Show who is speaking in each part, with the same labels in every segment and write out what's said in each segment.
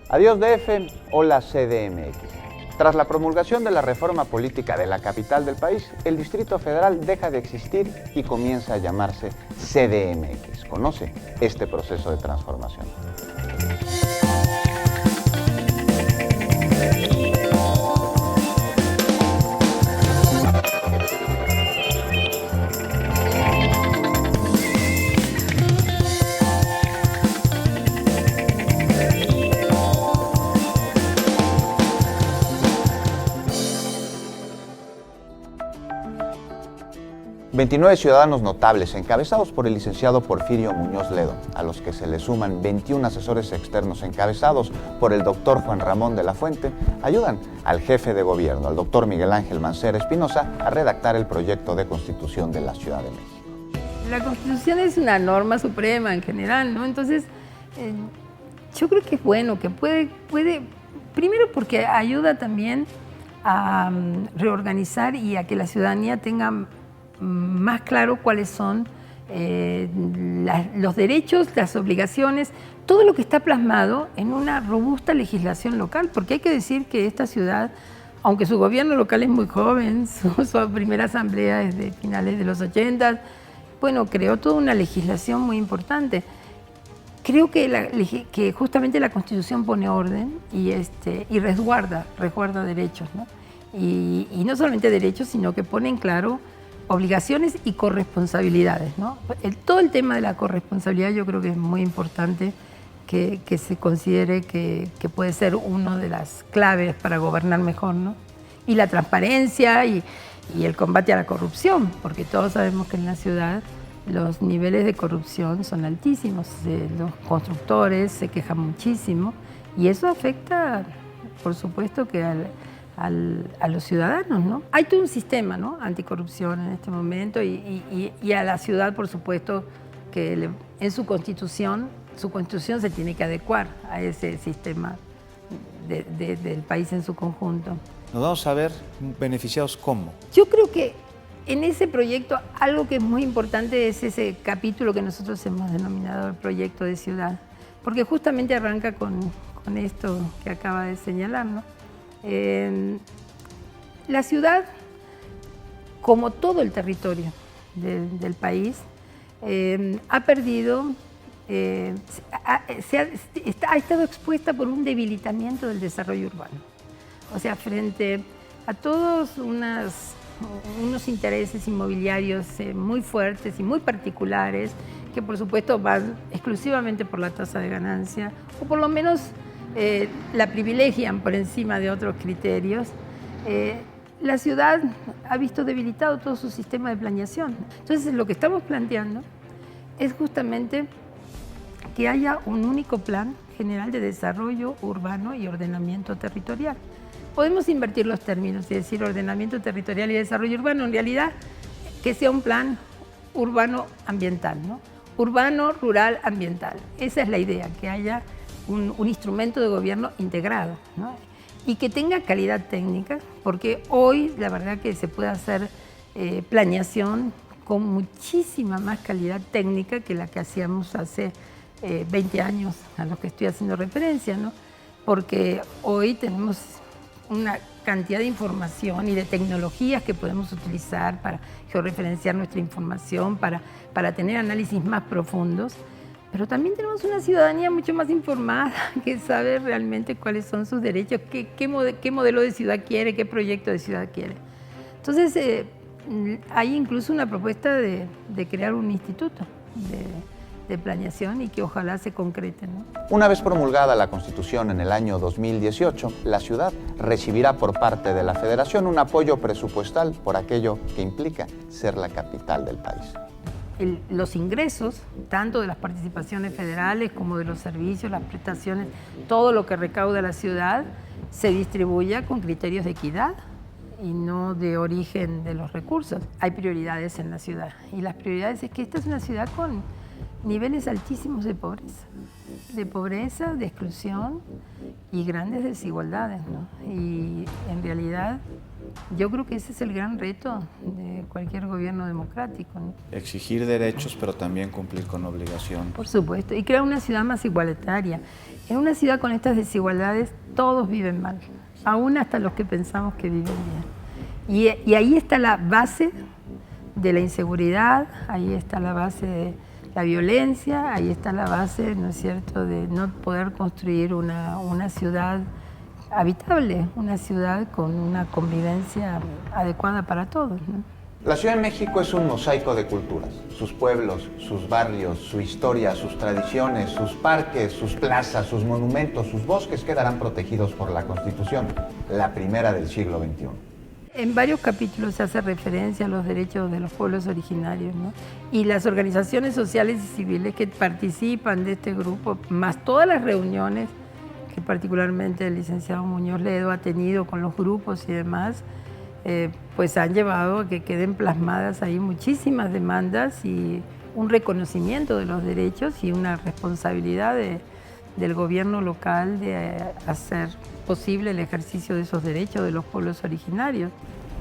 Speaker 1: Adiós DF, hola CDMX. Tras la promulgación de la reforma política de la capital del país, el Distrito Federal deja de existir y comienza a llamarse CDMX. Conoce este proceso de transformación. 29 ciudadanos notables, encabezados por el licenciado Porfirio Muñoz Ledo, a los que se le suman 21 asesores externos encabezados por el doctor Juan Ramón de la Fuente, ayudan al jefe de gobierno, al doctor Miguel Ángel Mancera Espinosa, a redactar el proyecto de constitución de la Ciudad de México.
Speaker 2: La Constitución es una norma suprema en general, ¿no? Entonces, yo creo que es bueno, que puede, primero porque ayuda también a reorganizar y a que la ciudadanía tenga más claro cuáles son los derechos, las obligaciones, todo lo que está plasmado en una robusta legislación local, porque hay que decir que esta ciudad, aunque su gobierno local es muy joven, su primera asamblea es de finales de los 80, bueno, creó toda una legislación muy importante. Creo que justamente la Constitución pone orden y resguarda derechos, ¿no? Y no solamente derechos, sino que pone en claro obligaciones y corresponsabilidades, ¿no? Todo el tema de la corresponsabilidad yo creo que es muy importante que se considere que puede ser una de las claves para gobernar mejor, ¿no? Y la transparencia y el combate a la corrupción, porque todos sabemos que en la ciudad los niveles de corrupción son altísimos, los constructores se quejan muchísimo y eso afecta, por supuesto, que a los ciudadanos, ¿no? Hay todo un sistema, ¿no?, anticorrupción en este momento y a la ciudad, por supuesto, que en su constitución se tiene que adecuar a ese sistema del país en su conjunto.
Speaker 3: ¿Nos vamos a ver beneficiados cómo?
Speaker 2: Yo creo que en ese proyecto algo que es muy importante es ese capítulo que nosotros hemos denominado el proyecto de ciudad, porque justamente arranca con esto que acaba de señalar, ¿no? La ciudad, como todo el territorio del país, ha perdido, ha estado expuesta por un debilitamiento del desarrollo urbano. O sea, frente a todos unos intereses inmobiliarios muy fuertes y muy particulares, que por supuesto van exclusivamente por la tasa de ganancia, o por lo menos la privilegian por encima de otros criterios, la ciudad ha visto debilitado todo su sistema de planeación. Entonces, lo que estamos planteando es justamente que haya un único plan general de desarrollo urbano y ordenamiento territorial. Podemos invertir los términos y decir ordenamiento territorial y desarrollo urbano, en realidad que sea un plan urbano ambiental, ¿no? Urbano, rural, ambiental. Esa es la idea, que haya un instrumento de gobierno integrado, ¿no? Y que tenga calidad técnica, porque hoy la verdad que se puede hacer planeación con muchísima más calidad técnica que la que hacíamos hace 20 años, a los que estoy haciendo referencia, ¿no? Porque hoy tenemos una cantidad de información y de tecnologías que podemos utilizar para georreferenciar nuestra información, para tener análisis más profundos. Pero también tenemos una ciudadanía mucho más informada, que sabe realmente cuáles son sus derechos, qué modelo de ciudad quiere, qué proyecto de ciudad quiere. Entonces, hay incluso una propuesta de crear un instituto de planeación y que ojalá se concrete, ¿no?
Speaker 1: Una vez promulgada la Constitución en el año 2018, la ciudad recibirá por parte de la Federación un apoyo presupuestal por aquello que implica ser la capital del país.
Speaker 2: Los ingresos, tanto de las participaciones federales como de los servicios, las prestaciones, todo lo que recauda la ciudad, se distribuya con criterios de equidad y no de origen de los recursos. Hay prioridades en la ciudad y las prioridades es que esta es una ciudad con niveles altísimos de pobreza, de exclusión y grandes desigualdades, ¿no? Y en realidad Yo creo que ese es el gran reto de cualquier gobierno democrático, ¿no?
Speaker 3: Exigir derechos, pero también cumplir con obligaciones.
Speaker 2: Por supuesto, y crear una ciudad más igualitaria. En una ciudad con estas desigualdades, todos viven mal, aún hasta los que pensamos que viven bien. Y ahí está la base de la inseguridad, ahí está la base de la violencia, ahí está la base, ¿no es cierto?, de no poder construir una ciudad habitable, una ciudad con una convivencia adecuada para todos, ¿no?
Speaker 1: La Ciudad de México es un mosaico de culturas. Sus pueblos, sus barrios, su historia, sus tradiciones, sus parques, sus plazas, sus monumentos, sus bosques quedarán protegidos por la Constitución, la primera del siglo XXI.
Speaker 2: En varios capítulos se hace referencia a los derechos de los pueblos originarios, ¿no? Y las organizaciones sociales y civiles que participan de este grupo, más todas las reuniones que particularmente el licenciado Muñoz Ledo ha tenido con los grupos y demás, pues han llevado a que queden plasmadas ahí muchísimas demandas y un reconocimiento de los derechos y una responsabilidad del gobierno local de hacer posible el ejercicio de esos derechos de los pueblos originarios.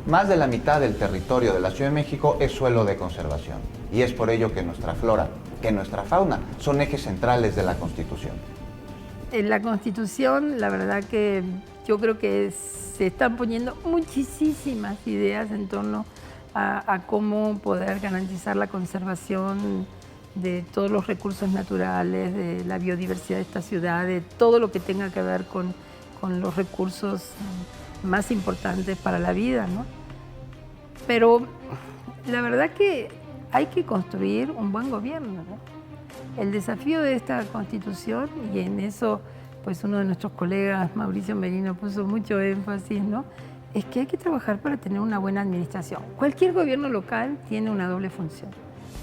Speaker 1: Más de la mitad del territorio de la Ciudad de México es suelo de conservación y es por ello que nuestra flora, que nuestra fauna son ejes centrales de la Constitución.
Speaker 2: En la Constitución, la verdad que yo creo que se están poniendo muchísimas ideas en torno a cómo poder garantizar la conservación de todos los recursos naturales, de la biodiversidad de esta ciudad, de todo lo que tenga que ver con los recursos más importantes para la vida, ¿no? Pero la verdad que hay que construir un buen gobierno, ¿no? El desafío de esta Constitución, y en eso pues uno de nuestros colegas, Mauricio Merino, puso mucho énfasis, ¿no?, es que hay que trabajar para tener una buena administración. Cualquier gobierno local tiene una doble función,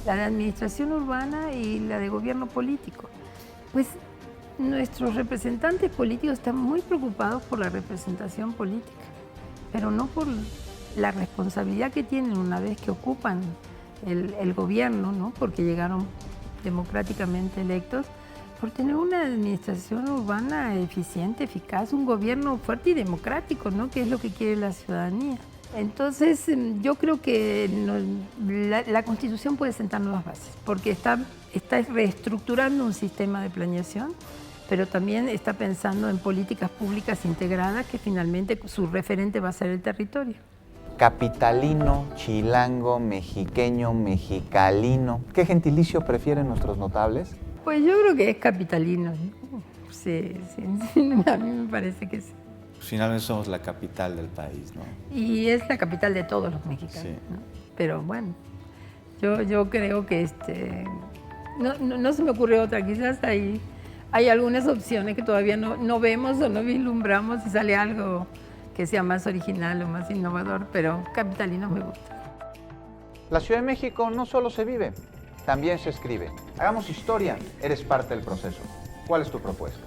Speaker 2: la de administración urbana y la de gobierno político. Pues nuestros representantes políticos están muy preocupados por la representación política, pero no por la responsabilidad que tienen una vez que ocupan el gobierno, ¿no?, porque llegaron democráticamente electos, por tener una administración urbana eficiente, eficaz, un gobierno fuerte y democrático, ¿no?, que es lo que quiere la ciudadanía. Entonces, yo creo que la Constitución puede sentar nuevas bases, porque está reestructurando un sistema de planeación, pero también está pensando en políticas públicas integradas, que finalmente su referente va a ser el territorio.
Speaker 1: Capitalino, chilango, mexiqueño, mexicalino. ¿Qué gentilicio prefieren nuestros notables?
Speaker 2: Pues yo creo que es capitalino, ¿no? Sí, a mí me parece que sí.
Speaker 3: Finalmente somos la capital del país, ¿no?
Speaker 2: Y es la capital de todos los mexicanos,
Speaker 3: Sí.
Speaker 2: ¿no? Pero bueno, yo creo que no se me ocurre otra, quizás hay algunas opciones que todavía no vemos o no vislumbramos y sale algo que sea más original o más innovador, pero capitalino me gusta.
Speaker 1: La Ciudad de México no solo se vive, también se escribe. Hagamos historia, eres parte del proceso. ¿Cuál es tu propuesta?